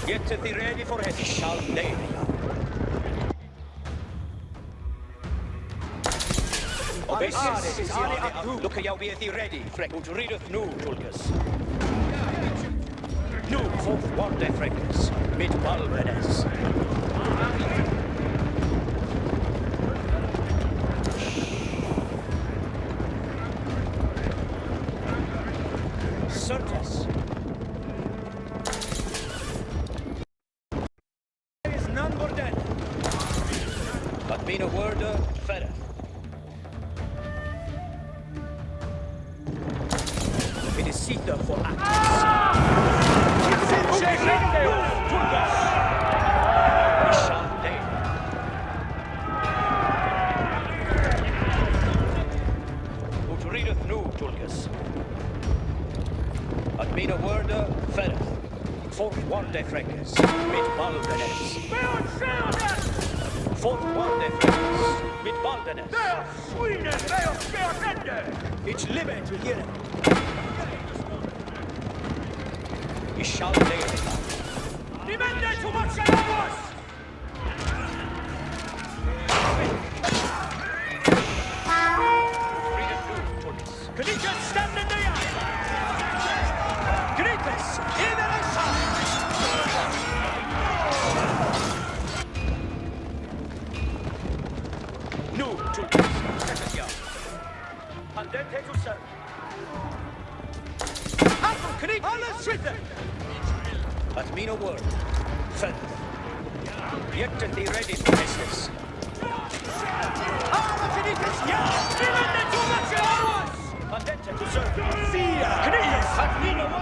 Get thee ready for it. Shall they? Look, jag vet thee ready. Fräck ut rideth nu, Tulkas. Nu fortfarande det fräckes. Mitt valvedes. Certes. There is none more dead. But mean a word, fedeth. It is Sita for acts. Ut readeth nu, Tulkas. At mina word, fedeth. Fortfarande fräckes. Mitt baldenes. Fortfarande fräckes. Mitt baldenes. It's living to hear it. We shall lay it down. Remember to watch the numbers! Knikas, stand in the eye! Knikas, in the sun! Nu, Tulkas, second yard. And then take to serve. Apple, Knik, all is written! At me no word. Fedeth. Yet thee ready for business. Knikas, yeah! Remember to watch the hours! And then take to serve. Knikas, at me no word!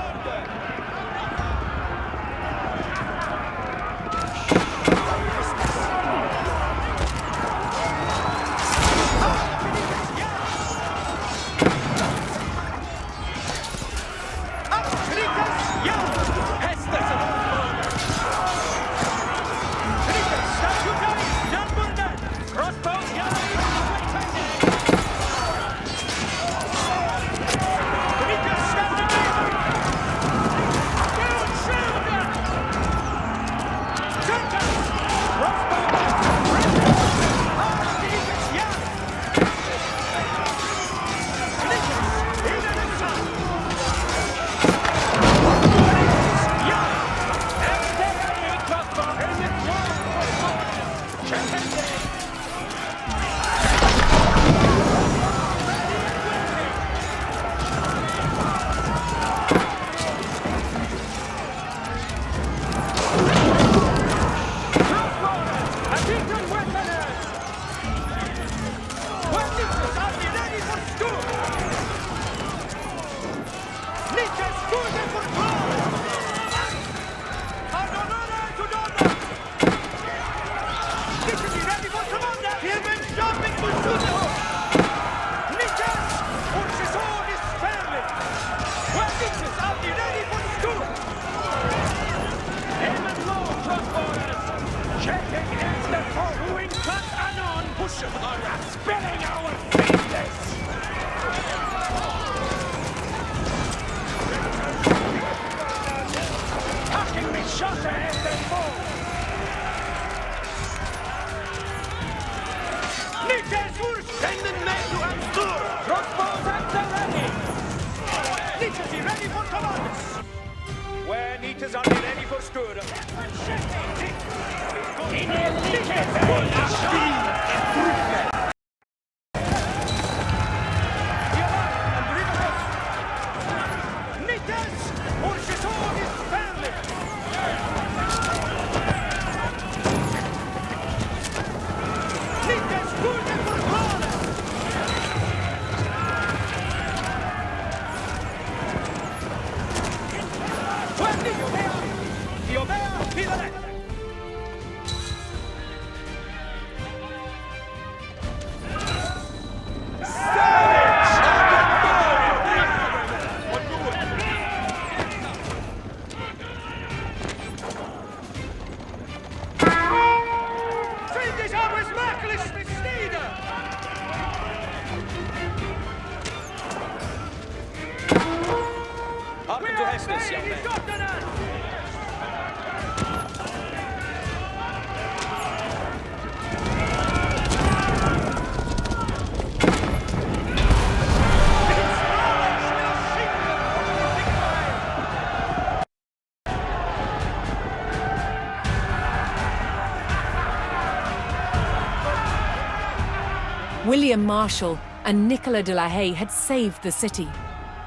William Marshal and Nicolas de la Haye had saved the city,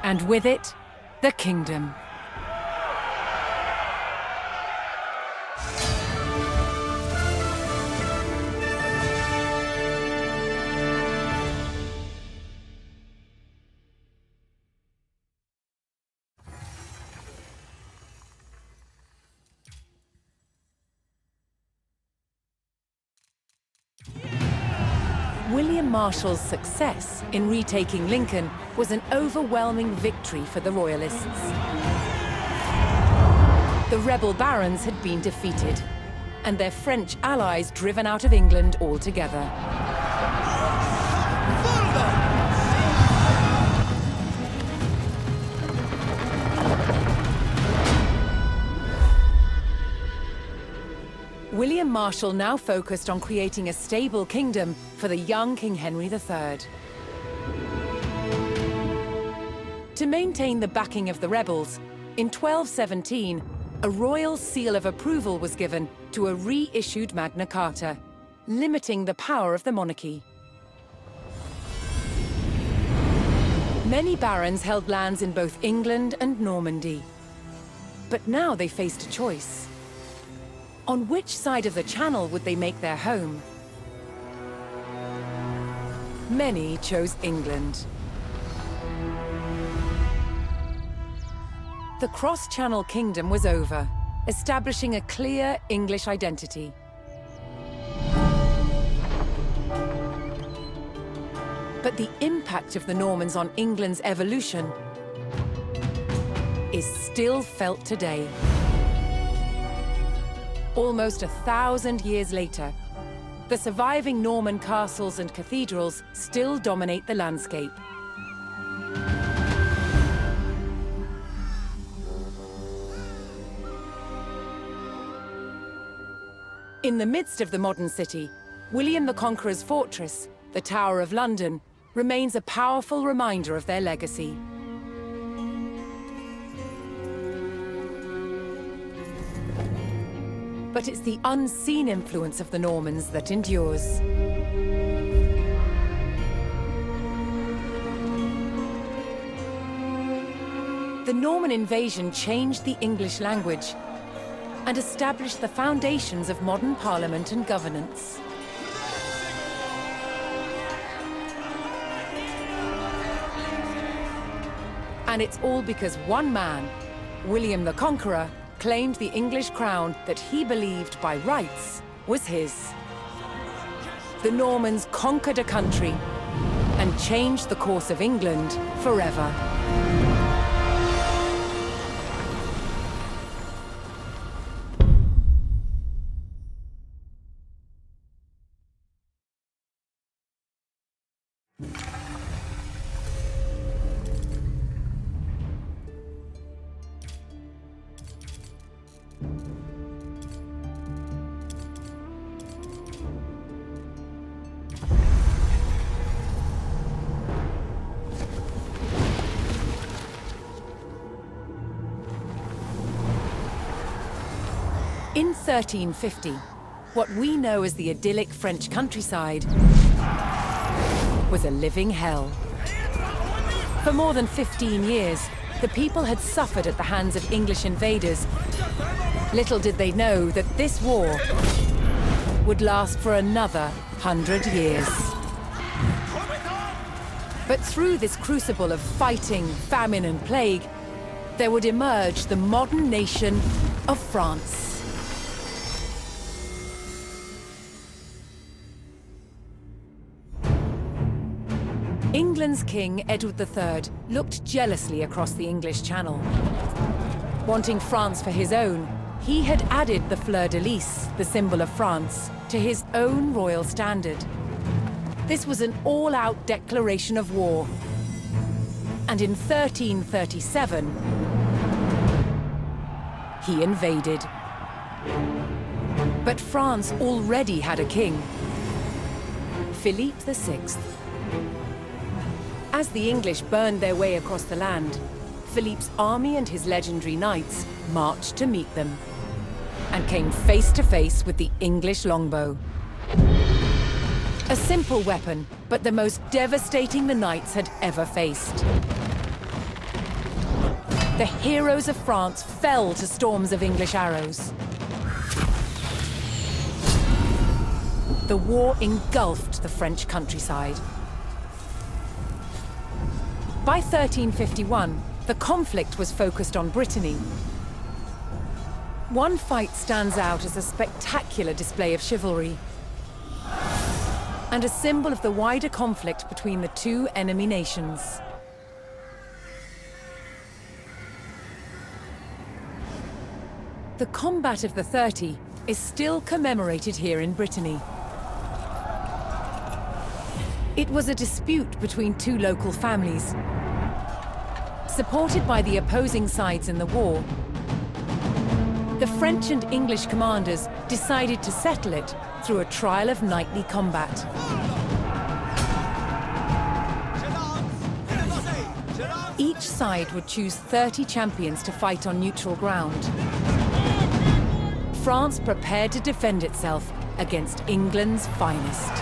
and with it, the kingdom. William Marshal's success in retaking Lincoln was an overwhelming victory for the Royalists. The rebel barons had been defeated, and their French allies driven out of England altogether. William Marshal now focused on creating a stable kingdom for the young King Henry III. To maintain the backing of the rebels, in 1217, a royal seal of approval was given to a reissued Magna Carta, limiting the power of the monarchy. Many barons held lands in both England and Normandy. But now they faced a choice. On which side of the Channel would they make their home? Many chose England. The cross-Channel kingdom was over, establishing a clear English identity. But the impact of the Normans on England's evolution is still felt today. Almost 1,000 years later, the surviving Norman castles and cathedrals still dominate the landscape. In the midst of the modern city, William the Conqueror's fortress, the Tower of London, remains a powerful reminder of their legacy. But it's the unseen influence of the Normans that endures. The Norman invasion changed the English language and established the foundations of modern parliament and governance. And it's all because one man, William the Conqueror, claimed the English crown that he believed by rights was his. The Normans conquered a country and changed the course of England forever. In 1350, what we know as the idyllic French countryside was a living hell. For more than 15 years, the people had suffered at the hands of English invaders. Little did they know that this war would last for another 100 years. But through this crucible of fighting, famine, and plague, there would emerge the modern nation of France. England's King, Edward III, looked jealously across the English Channel. Wanting France for his own, he had added the fleur-de-lis, the symbol of France, to his own royal standard. This was an all-out declaration of war. And in 1337, he invaded. But France already had a king, Philippe VI. As the English burned their way across the land, Philippe's army and his legendary knights marched to meet them and came face to face with the English longbow. A simple weapon, but the most devastating the Knights had ever faced. The heroes of France fell to storms of English arrows. The war engulfed the French countryside. By 1351, the conflict was focused on Brittany. One fight stands out as a spectacular display of chivalry and a symbol of the wider conflict between the two enemy nations. The Combat of the 30 is still commemorated here in Brittany. It was a dispute between two local families. Supported by the opposing sides in the war, the French and English commanders decided to settle it through a trial of knightly combat. Each side would choose 30 champions to fight on neutral ground. France prepared to defend itself against England's finest.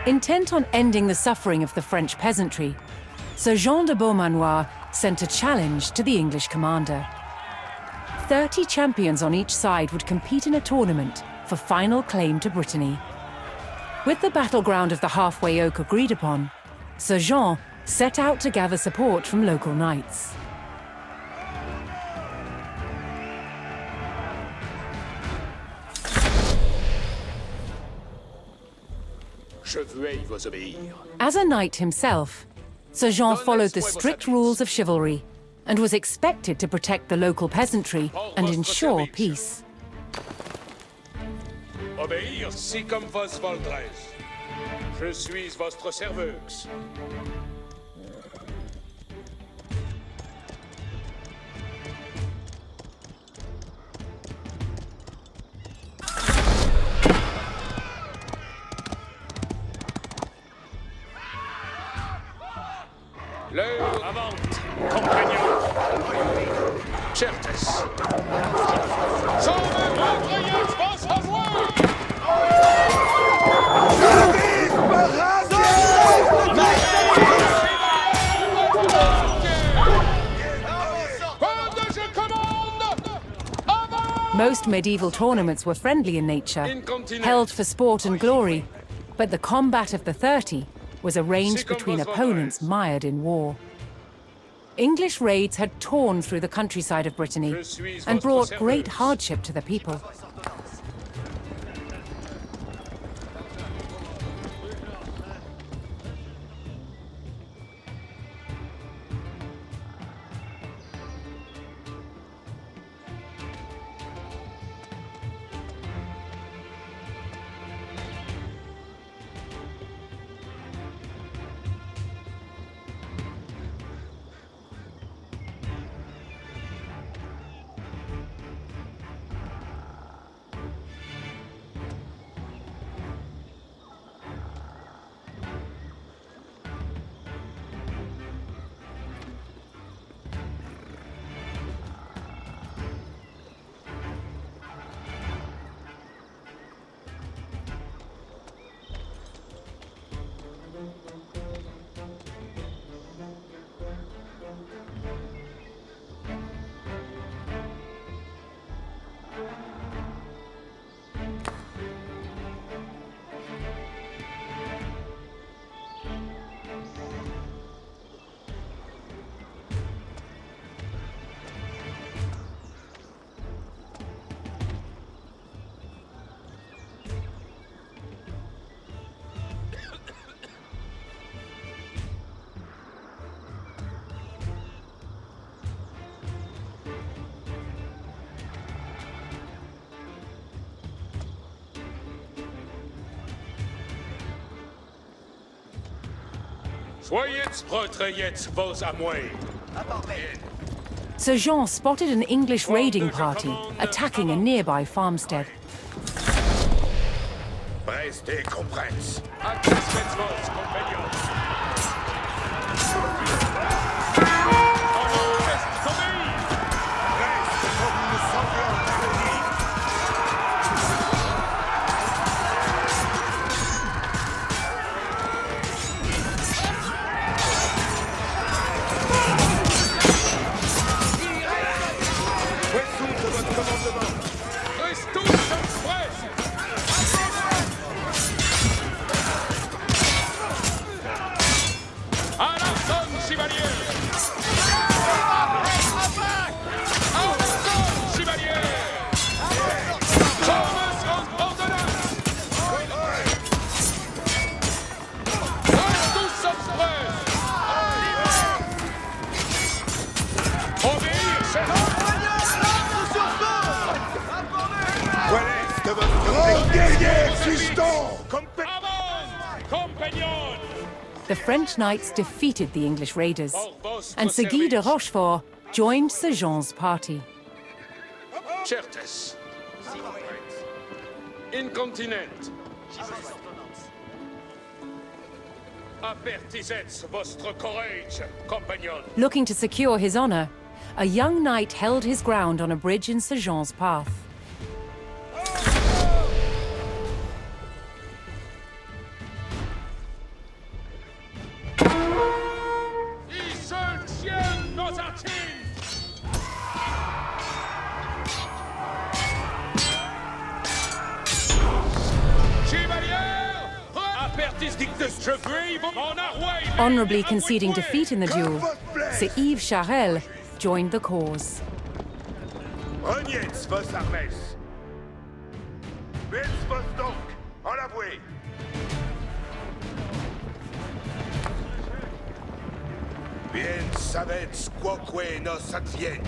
Intent on ending the suffering of the French peasantry, Sir Jean de Beaumanoir sent a challenge to the English commander. 30 champions on each side would compete in a tournament for final claim to Brittany. With the battleground of the halfway oak agreed upon, Sir Jean set out to gather support from local knights. As a knight himself, Sir Jean followed the strict rules of chivalry and was expected to protect the local peasantry and ensure peace. Obéir si comme vos voldrez. Je suis votre serveuse. L'heure avante, compagnons. Certes. Sauve votre vos savoirs. Most medieval tournaments were friendly in nature, held for sport and glory, but the Combat of the 30 was arranged between opponents mired in war. English raids had torn through the countryside of Brittany and brought great hardship to the people. Soyez retrayez vos amours. Sir Jean spotted an English raiding party attacking a nearby farmstead. Restez comprenez. Accessez vos compagnons. The French knights defeated the English raiders, and Sir Guy de Rochefort joined Sir Jean's party. Certes. Incontinent. Apertisez vostre courage, compagnon. Looking to secure his honor, a young knight held his ground on a bridge in Sir Jean's path. Honorably conceding defeat in the duel, Sir Yves Charel joined the cause. Reniez vos armes. Vez vos donc en la voie. Bien savez quoque nos advienne.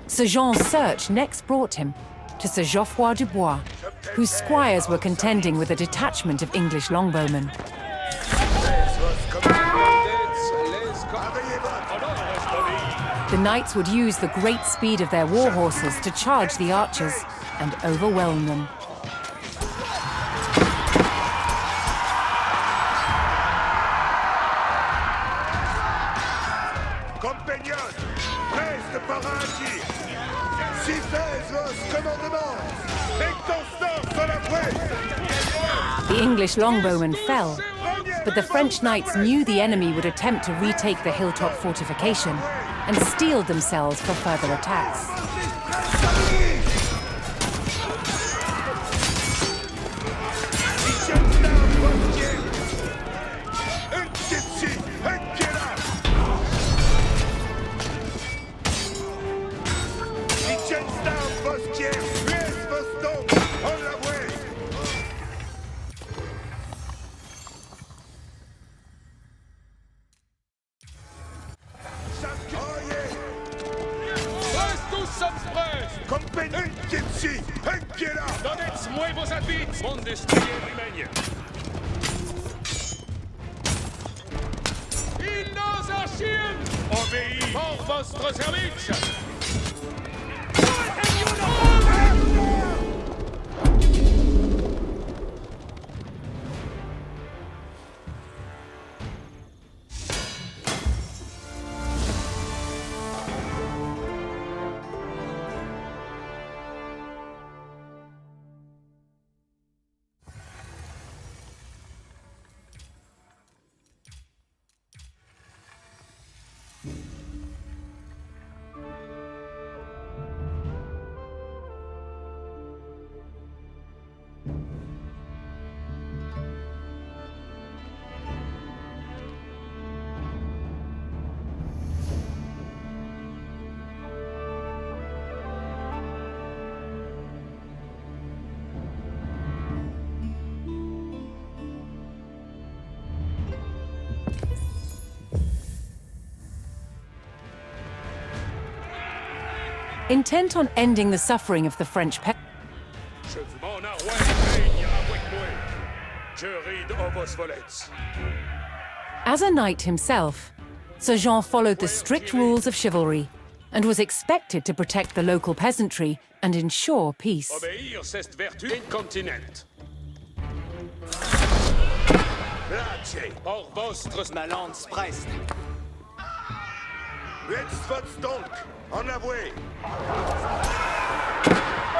Sir Jean's search next brought him to Sir Geoffroy Dubois, whose squires were contending with a detachment of English longbowmen. The knights would use the great speed of their war horses to charge the archers and overwhelm them. Compagnons, reste par un tir. Si fais vos commandements, extenseur sur la voie. The English longbowmen fell, but the French knights knew the enemy would attempt to retake the hilltop fortification and steeled themselves for further attacks. Intent on ending the suffering of the French peasants, Je rid o vos volets. As a knight himself, Sir Jean followed the strict rules of chivalry and was expected to protect the local peasantry and ensure peace. Obéir, c'est vertu incontinent. Lace! Por vostres Ma lance preste. Let's vote donc! En avoué!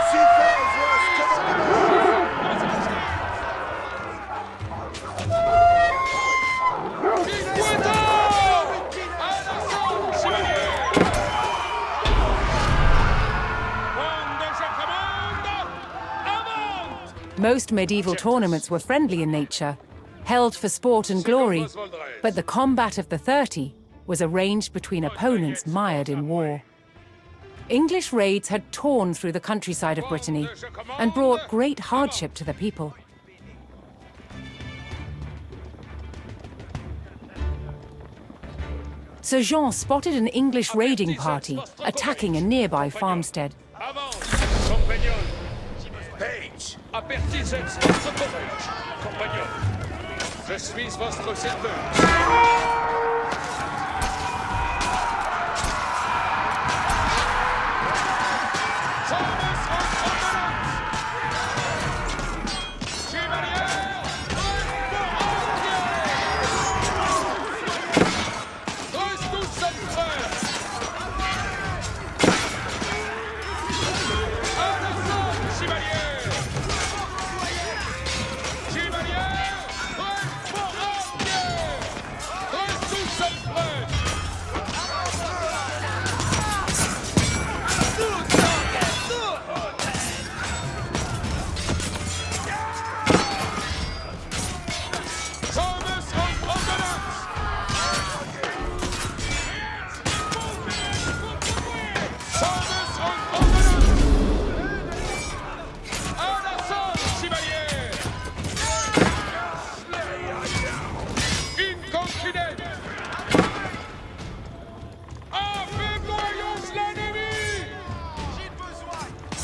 Si fait vos commandements! Most medieval tournaments were friendly in nature, held for sport and glory, but the combat of the 30 was arranged between opponents mired in war. English raids had torn through the countryside of Brittany and brought great hardship to the people. Sir Jean spotted an English raiding party attacking a nearby farmstead. Avance, compagnon. Page! Apertisez votre courage, compagnon. Je suis votre serveur.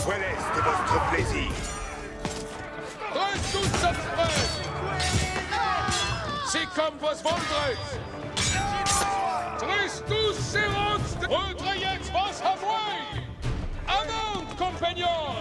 Quel est votre plaisir? C'est comme vos voldreis. Tristus seront retrayez vos avoués. Avant, compagnon.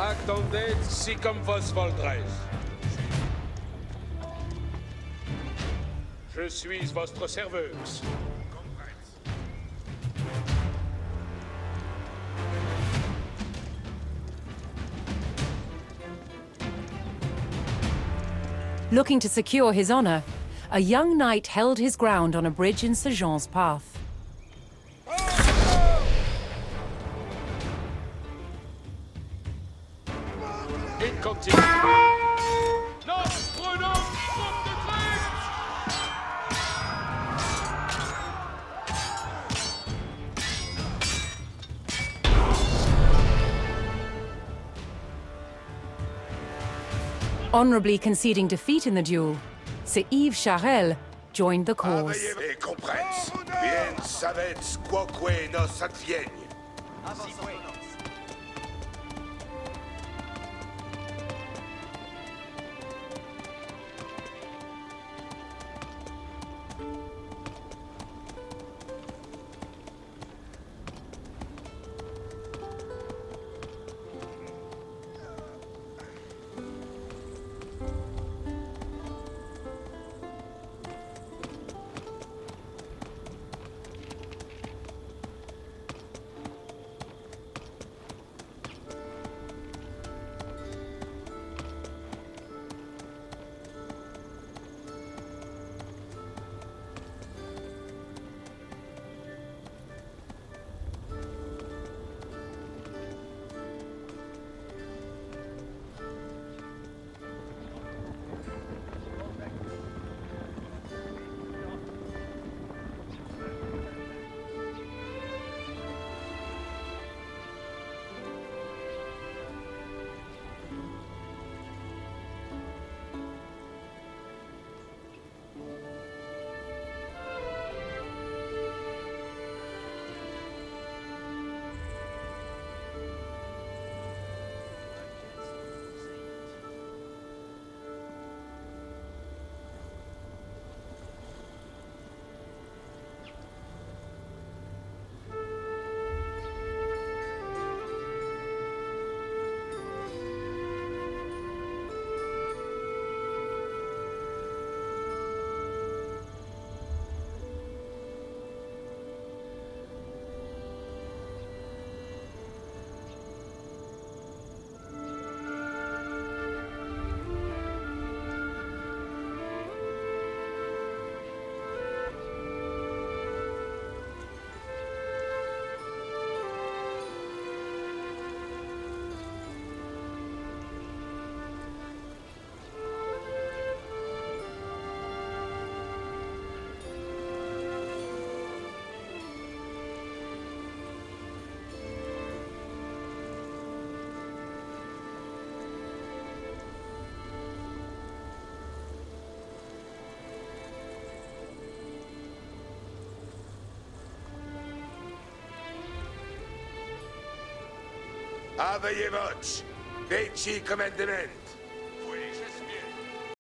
Attendez, si comme vos voldreis. Je suis votre serveuse. Looking to secure his honor, a young knight held his ground on a bridge in Sir Jean's path. Il continue. Non, prenons faute de trait. Honorably conceding defeat in the duel, Sir Yves Charel joined the cause. Et compresse. Bien savets quoque nos advienne. Avejevoc, Veci Commandement.